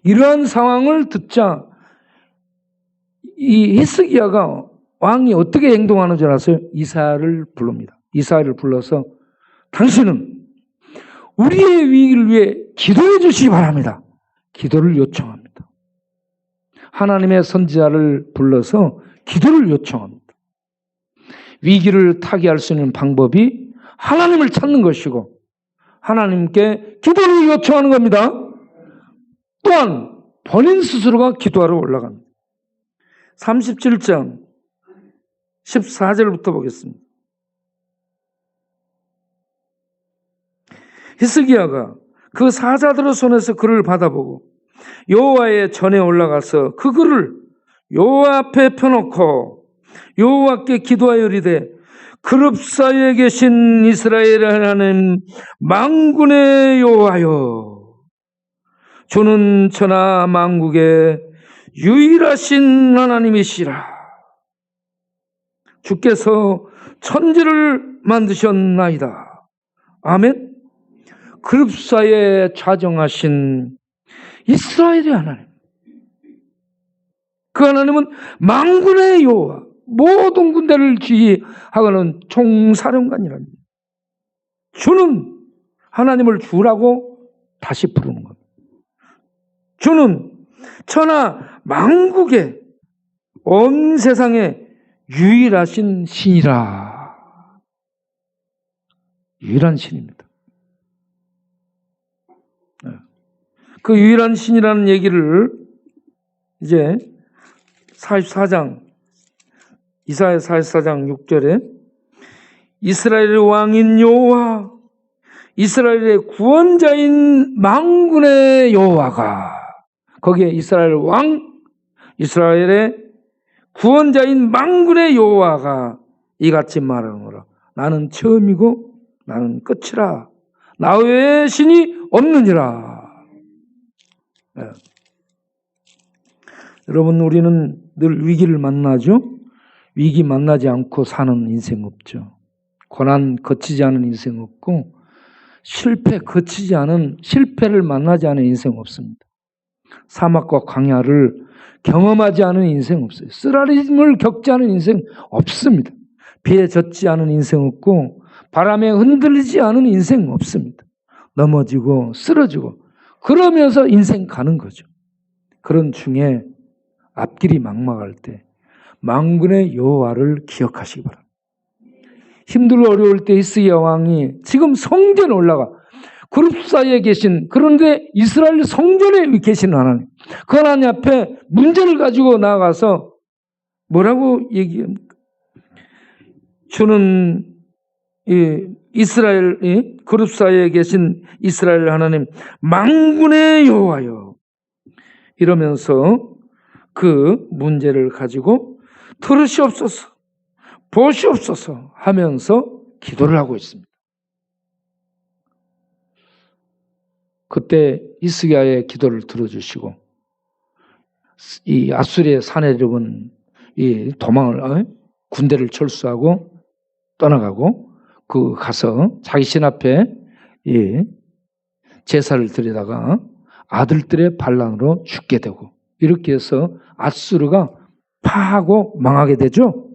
이러한 상황을 듣자 이 히스기야가 왕이 어떻게 행동하는 줄 아세요? 이사야를 부릅니다. 이사야를 불러서 당신은 우리의 위기를 위해 기도해 주시기 바랍니다. 기도를 요청합니다. 하나님의 선지자를 불러서 기도를 요청합니다. 위기를 타개할 수 있는 방법이 하나님을 찾는 것이고 하나님께 기도를 요청하는 겁니다. 또한 본인 스스로가 기도하러 올라갑니다. 37장 14절부터 보겠습니다. 히스기야가 그 사자들의 손에서 글을 받아보고 여호와의 전에 올라가서 그 글을 여호와 앞에 펴놓고 여호와께 기도하여 이르되 그룹 사이에 계신 이스라엘 하나님 만군의 여호와여, 주는 천하 만국의 유일하신 하나님이시라. 주께서 천지를 만드셨나이다. 아멘. 그룹사에 좌정하신 이스라엘의 하나님, 그 하나님은 만군의 여호와, 모든 군대를 지휘하고는 총사령관이랍니다. 주는 하나님을 주라고 다시 부르는 겁니다. 주는 천하 만국의 온 세상에 유일하신 신이라. 유일한 신입니다. 그 유일한 신이라는 얘기를 이제 44장, 이사야 44장 6절에 이스라엘의 왕인 여호와, 이스라엘의 구원자인 만군의 여호와가, 거기에 이스라엘 왕, 이스라엘의 구원자인 만군의 여호와가 이같이 말하노라. 나는 처음이고 나는 끝이라. 나 외에 신이 없느니라. 네. 여러분, 우리는 늘 위기를 만나죠. 위기 만나지 않고 사는 인생 없죠. 고난 거치지 않은 인생 없고, 실패 거치지 않은, 실패를 만나지 않은 인생 없습니다. 사막과 광야를 경험하지 않은 인생 없어요. 쓰라림을 겪지 않은 인생 없습니다. 비에 젖지 않은 인생 없고, 바람에 흔들리지 않은 인생 없습니다. 넘어지고 쓰러지고 그러면서 인생 가는 거죠. 그런 중에 앞길이 막막할 때 만군의 여호와를 기억하시기 바랍니다. 힘들고 어려울 때 히스기야 왕이 지금 성전에 올라가 그룹 사이에 계신, 그런데 이스라엘 성전에 계신 하나님, 그 하나님 앞에 문제를 가지고 나아가서 뭐라고 얘기합니까? 주는 이스라엘, 그룹 사이에 계신 이스라엘 하나님 만군의 여호와여, 이러면서 그 문제를 가지고 들으시옵소서, 보시옵소서 하면서 기도를 하고 있습니다. 그때 히스기야의 기도를 들어주시고 이 아수리의 사내립은 이 도망을, 군대를 철수하고 떠나가고 그 가서 자기 신 앞에 제사를 드리다가 아들들의 반란으로 죽게 되고, 이렇게 해서 아수르가 파하고 망하게 되죠.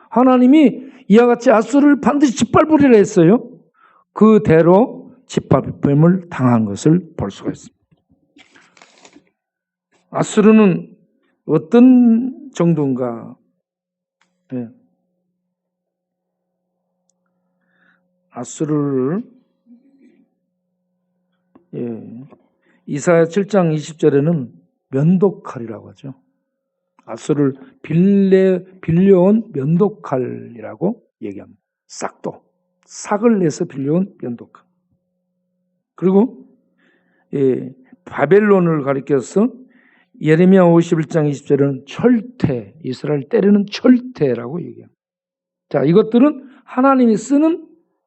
하나님이 이와 같이 아수르를 반드시 짓밟으리라 했어요. 그대로 짓밟힘을 당한 것을 볼 수가 있습니다. 아수르는 어떤 정도인가? 네. 아수르를 이사야 7장 20절에는 면도칼이라고 하죠. 아수르를 빌려온 면도칼이라고 얘기합니다. 싹을 내서 빌려온 면도칼. 그리고 바벨론을 가리켜서 예레미야 51장 20절에는 철퇴, 이스라엘 때리는 철퇴라고 얘기합니다. 자, 이것들은 하나님이 쓰는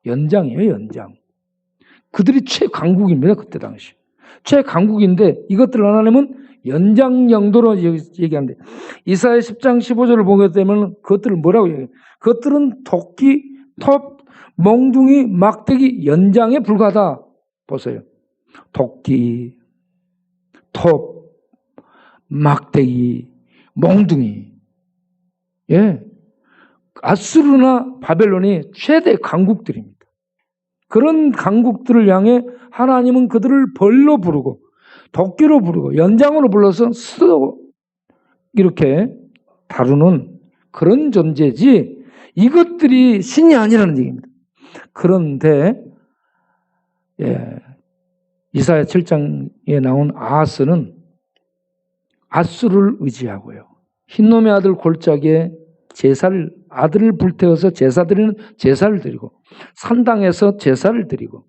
연장이에요, 연장. 그들이 최강국입니다, 그때 당시. 최강국인데 이것들 하나님은 연장 용도로 얘기하는데, 이사야 10장 15절을 보게 되면 그것들을 뭐라고 얘기해요? 그것들은 토끼, 톱, 몽둥이, 막대기, 연장에 불과하다. 보세요. 토끼, 톱, 막대기, 몽둥이. 아수르나 바벨론이 최대 강국들입니다. 그런 강국들을 향해 하나님은 그들을 벌로 부르고 도끼로 부르고 연장으로 불러서 쓰고 이렇게 다루는 그런 존재지, 이것들이 신이 아니라는 얘기입니다. 그런데 이사야 7장에 나온 아하스는 아수르를 의지하고요, 흰놈의 아들 골짜기에 아들을 불태워서 제사 드리는 제사를 드리고, 산당에서 제사를 드리고,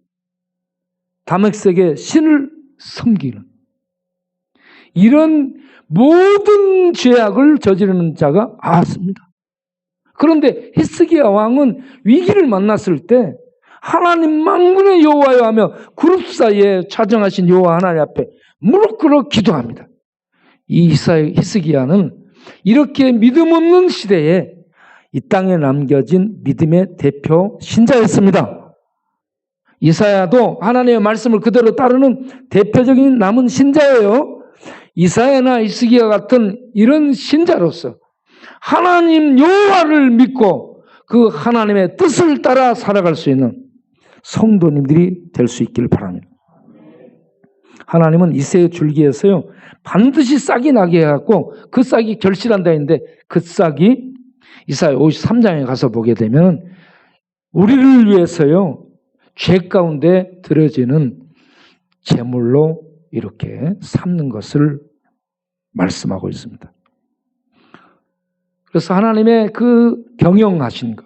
다메섹의 신을 섬기는 이런 모든 죄악을 저지르는 자가 아하스입니다. 그런데 히스기야 왕은 위기를 만났을 때 하나님 만군의 여호와여 하며 그룹 사이에 차정하신 여호와 하나님 앞에 무릎 꿇어 기도합니다. 이 히스기야는 이렇게 믿음 없는 시대에 이 땅에 남겨진 믿음의 대표 신자였습니다. 이사야도 하나님의 말씀을 그대로 따르는 대표적인 남은 신자예요. 이사야나 이스기야 같은 이런 신자로서 하나님 여호와를 믿고 그 하나님의 뜻을 따라 살아갈 수 있는 성도님들이 될 수 있기를 바랍니다. 하나님은 이새의 줄기에서요 반드시 싹이 나게 해갖고 그 싹이 결실한다 했는데 그 싹이 이사야 53장에 가서 보게 되면 우리를 위해서요 죄 가운데 들어지는 제물로 이렇게 삼는 것을 말씀하고 있습니다. 그래서 하나님의 그 경영하신 것,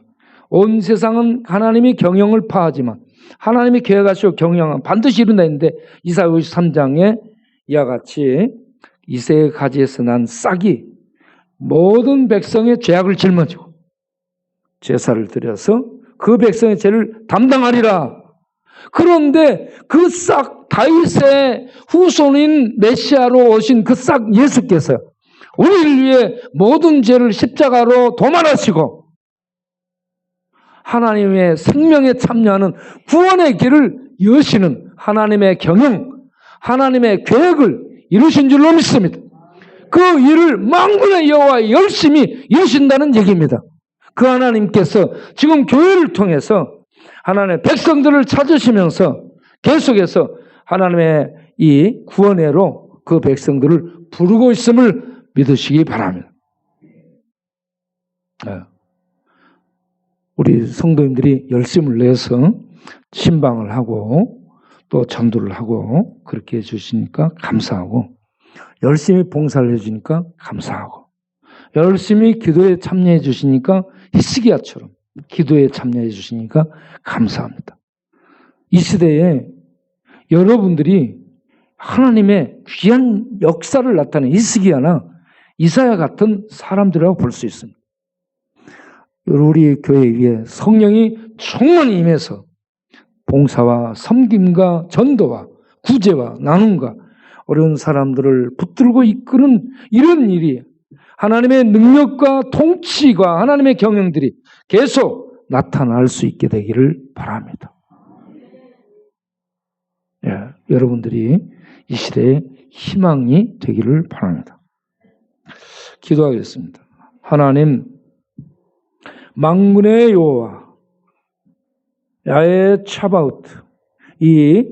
온 세상은 하나님이 경영을 파하지만 하나님이 계획하시고 경영은 반드시 이룬다 했는데 이사야 53장에 이와 같이 이새의 가지에서 난 싹이 모든 백성의 죄악을 짊어지고 제사를 드려서 그 백성의 죄를 담당하리라. 그런데 그 싹 다윗의 후손인 메시아로 오신 그 싹 예수께서 우리를 위해 모든 죄를 십자가로 도말하시고 하나님의 생명에 참여하는 구원의 길을 여시는 하나님의 경영, 하나님의 계획을 이루신 줄로 믿습니다. 그 일을 만군의 여호와 열심히 이루신다는 얘기입니다. 그 하나님께서 지금 교회를 통해서 하나님의 백성들을 찾으시면서 계속해서 하나님의 이 구원회로 그 백성들을 부르고 있음을 믿으시기 바랍니다. 우리 성도님들이 열심을 내서 신방을 하고 또 전도를 하고 그렇게 해주시니까 감사하고 열심히 봉사를 해주니까 감사하고 열심히 기도에 참여해 주시니까 히스기야처럼 기도에 참여해 주시니까 감사합니다. 이 시대에 여러분들이 하나님의 귀한 역사를 나타낸 히스기야나 이사야 같은 사람들이라고 볼 수 있습니다. 우리 교회 위에 성령이 충만히 임해서 봉사와 섬김과 전도와 구제와 나눔과 어려운 사람들을 붙들고 이끄는 이런 일이 하나님의 능력과 통치가 하나님의 경영들이 계속 나타날 수 있게 되기를 바랍니다. 여러분들이 이 시대에 희망이 되기를 바랍니다. 기도하겠습니다. 하나님, 만군의 여호와 야훼 차바오트, 이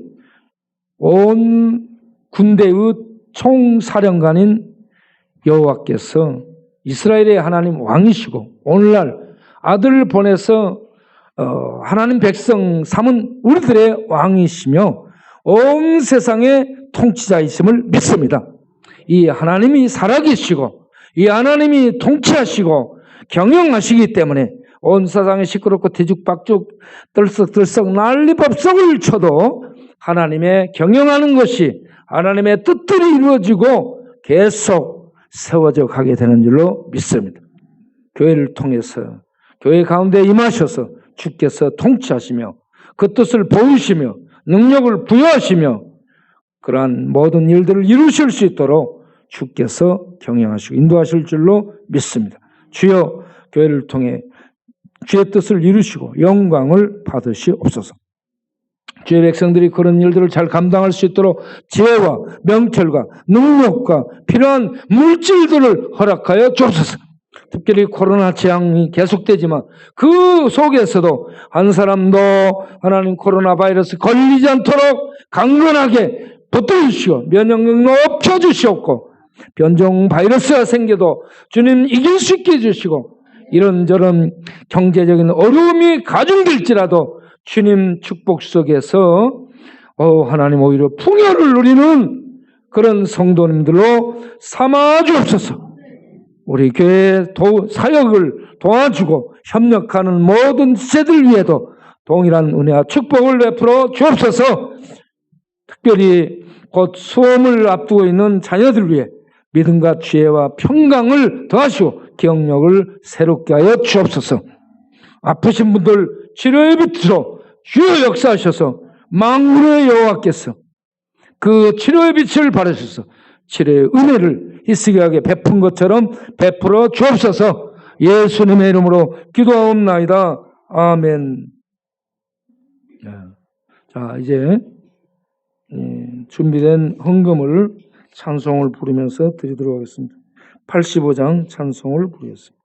온 군대의 총사령관인 여호와께서 이스라엘의 하나님 왕이시고 오늘날 아들을 보내서 하나님 백성 삼은 우리들의 왕이시며 온 세상의 통치자이심을 믿습니다. 이 하나님이 살아계시고 이 하나님이 통치하시고 경영하시기 때문에 온 세상이 시끄럽고 뒤죽박죽 들썩들썩 난리법석을 쳐도 하나님의 경영하는 것이 하나님의 뜻들이 이루어지고 계속 세워져 가게 되는 줄로 믿습니다. 교회를 통해서 교회 가운데 임하셔서 주께서 통치하시며 그 뜻을 보이시며 능력을 부여하시며 그러한 모든 일들을 이루실 수 있도록 주께서 경영하시고 인도하실 줄로 믿습니다. 주여, 교회를 통해 주의 뜻을 이루시고 영광을 받으시옵소서. 주의 백성들이 그런 일들을 잘 감당할 수 있도록 지혜와 명철과 능력과 필요한 물질들을 허락하여 주옵소서. 특별히 코로나 재앙이 계속되지만 그 속에서도 한 사람도 하나님 코로나 바이러스 걸리지 않도록 강건하게 붙들으시고 면역력 높여주시옵고 변종 바이러스가 생겨도 주님 이길 수 있게 해주시고 이런저런 경제적인 어려움이 가중될지라도 주님 축복 속에서 하나님 오히려 풍요를 누리는 그런 성도님들로 삼아 주옵소서. 우리 교회 사역을 도와주고 협력하는 모든 지체들 위에도 동일한 은혜와 축복을 베풀어 주옵소서. 특별히 곧 수험을 앞두고 있는 자녀들 위해 믿음과 지혜와 평강을 더하시고 기억력을 새롭게 하여 주옵소서. 아프신 분들 치료의 빛으로 주여 역사하셔서 만군의 여호와께서 그 치료의 빛을 발하셔서 치료의 은혜를 히스기야에게 베푼 것처럼 베풀어 주옵소서. 예수님의 이름으로 기도하옵나이다. 아멘. 자, 이제 준비된 헌금을 찬송을 부르면서 드리도록 하겠습니다. 85장 찬송을 부르겠습니다.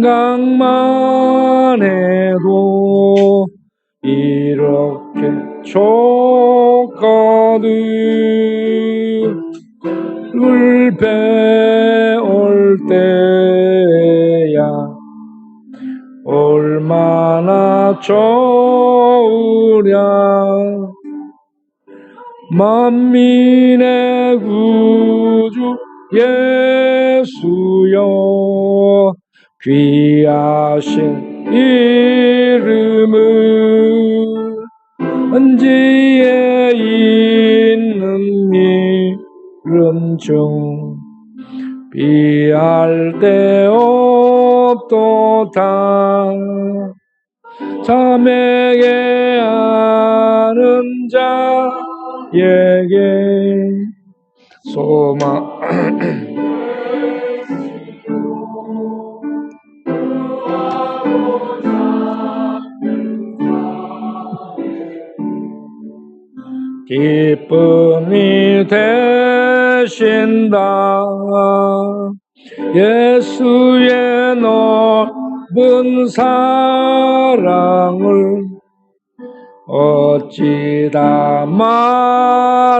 생각만 해도 이렇게 좋거든. 을 배울 때야 얼마나 좋으랴. 만민의 구주 예수여 귀하신 이름을 언지에 있는 이름 중 비할 데 없도다. 자매게 아는 자에게 소망 기쁨이 되신다. 예수의 넓은 사랑을 어찌다 말하랴.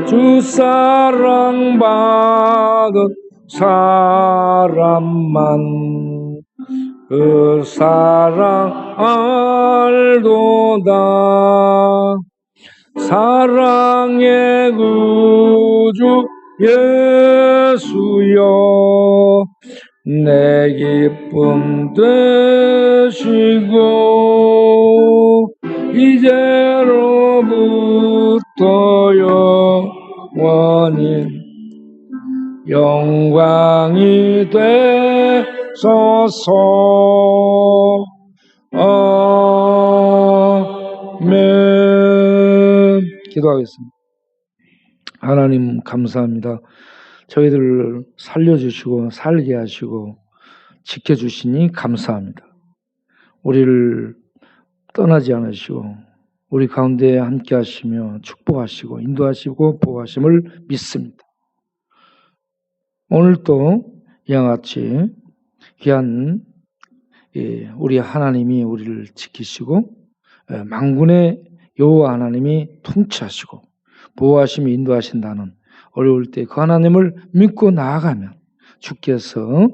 주 사랑 받은 사람만 그 사랑 알도다. 사랑의 구주 예수여 내 기쁨 되시고 이제로부터 영원히 영광이 되소서. 아멘. 기도하겠습니다. 하나님 감사합니다. 저희들을 살려주시고 살게 하시고 지켜주시니 감사합니다. 우리를 떠나지 않으시고 우리 가운데 함께 하시며 축복하시고 인도하시고 보호하심을 믿습니다. 오늘도 이와같이 귀한 우리 하나님이 우리를 지키시고 만군의 여호와 하나님이 통치하시고 보호하시며 인도하신다는 어려울 때 그 하나님을 믿고 나아가면 주께서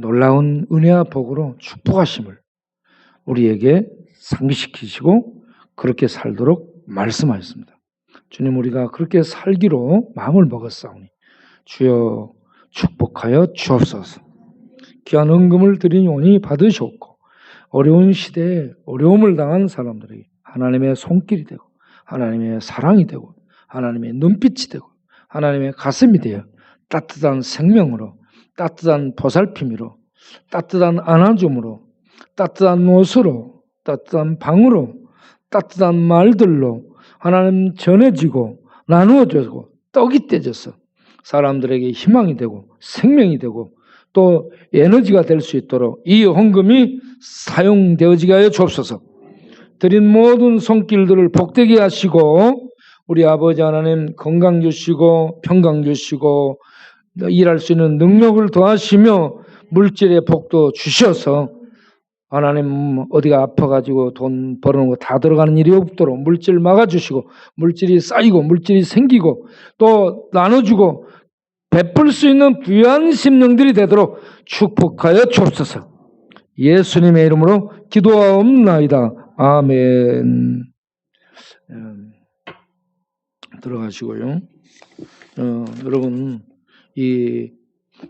놀라운 은혜와 복으로 축복하심을 우리에게 상기시키시고 그렇게 살도록 말씀하셨습니다. 주님, 우리가 그렇게 살기로 마음을 먹었사오니 주여 축복하여 주옵소서. 귀한 헌금을 드리니 받으셨고 어려운 시대에 어려움을 당한 사람들에게 하나님의 손길이 되고 하나님의 사랑이 되고 하나님의 눈빛이 되고 하나님의 가슴이 되어 따뜻한 생명으로 따뜻한 보살핌으로 따뜻한 안아줌으로 따뜻한 옷으로 따뜻한 방으로 따뜻한 말들로 하나님 전해지고 나누어지고 떡이 떼져서 사람들에게 희망이 되고 생명이 되고 또 에너지가 될 수 있도록 이 헌금이 사용되어지게 하여 주옵소서. 드린 모든 손길들을 복되게 하시고 우리 아버지 하나님 건강 주시고 평강 주시고 일할 수 있는 능력을 더하시며 물질의 복도 주셔서 하나님 어디가 아파가지고 돈 벌어놓은 거 다 들어가는 일이 없도록 물질 막아주시고 물질이 쌓이고 물질이 생기고 또 나눠주고 베풀 수 있는 부유한 심령들이 되도록 축복하여 주옵소서. 예수님의 이름으로 기도하옵나이다. 아멘. 들어가시고요. 여러분 이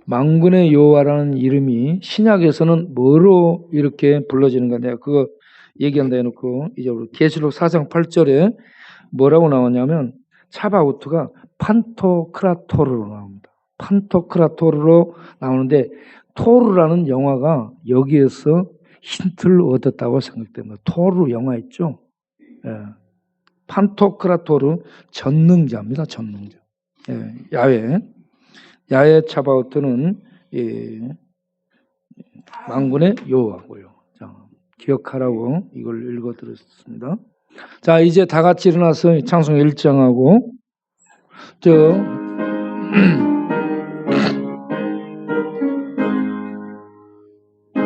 만군의 여호와라는 이름이 신약에서는 뭐로 이렇게 불러지는가 내가 그거 얘기한다 해놓고 이제 우리 계시록 4장 8절에 뭐라고 나오냐면 차바우트가 판토크라토르로 나옵니다. 판토크라토르로 나오는데 토르라는 영화가 여기에서 힌트를 얻었다고 생각됩니다. 토르 영화 있죠? 예. 판토크라토르 전능자입니다. 전능자. 예. 야외 차바오트는 망군의 여호와고요. 자, 기억하라고 이걸 읽어드렸습니다. 자, 이제 다 같이 일어나서 찬송 1장하고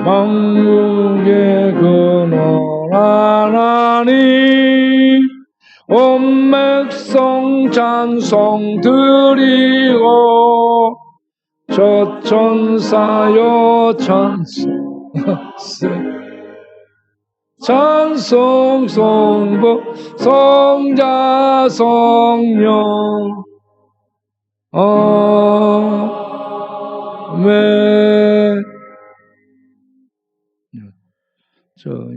만국의 근원 하나님 온 백성 찬송 드리고 저 천사여 찬송 성부 성자 성령 아멘.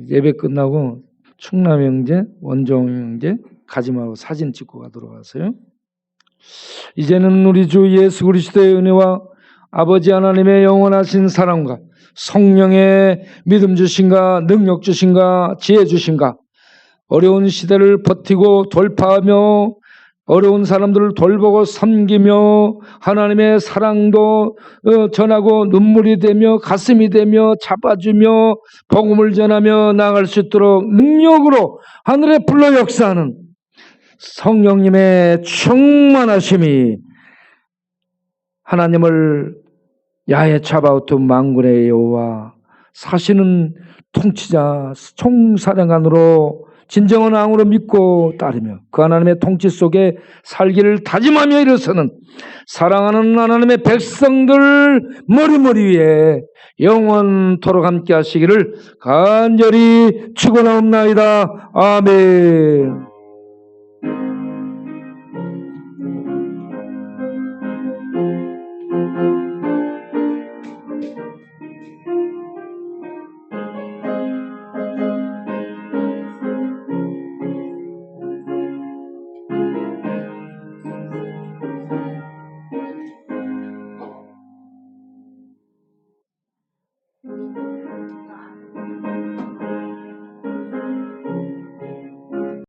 예배 끝나고 충남 형제, 원정 형제 가지 말고 사진 찍고 가도록 하세요. 이제는 우리 주 예수 그리스도의 은혜와 아버지 하나님의 영원하신 사랑과 성령의 믿음 주신가 능력 주신가 지혜 주신가 어려운 시대를 버티고 돌파하며 어려운 사람들을 돌보고 섬기며 하나님의 사랑도 전하고 눈물이 되며 가슴이 되며 잡아주며 복음을 전하며 나아갈 수 있도록 능력으로 하늘에 불러 역사하는 성령님의 충만하심이 하나님을 야훼 차바오트 만군의 여호와 사시는 통치자 총사령관으로 진정한 왕으로 믿고 따르며 그 하나님의 통치 속에 살기를 다짐하며 일어서는 사랑하는 하나님의 백성들 머리 위에 영원토록 함께 하시기를 간절히 축원하옵나이다. 아멘.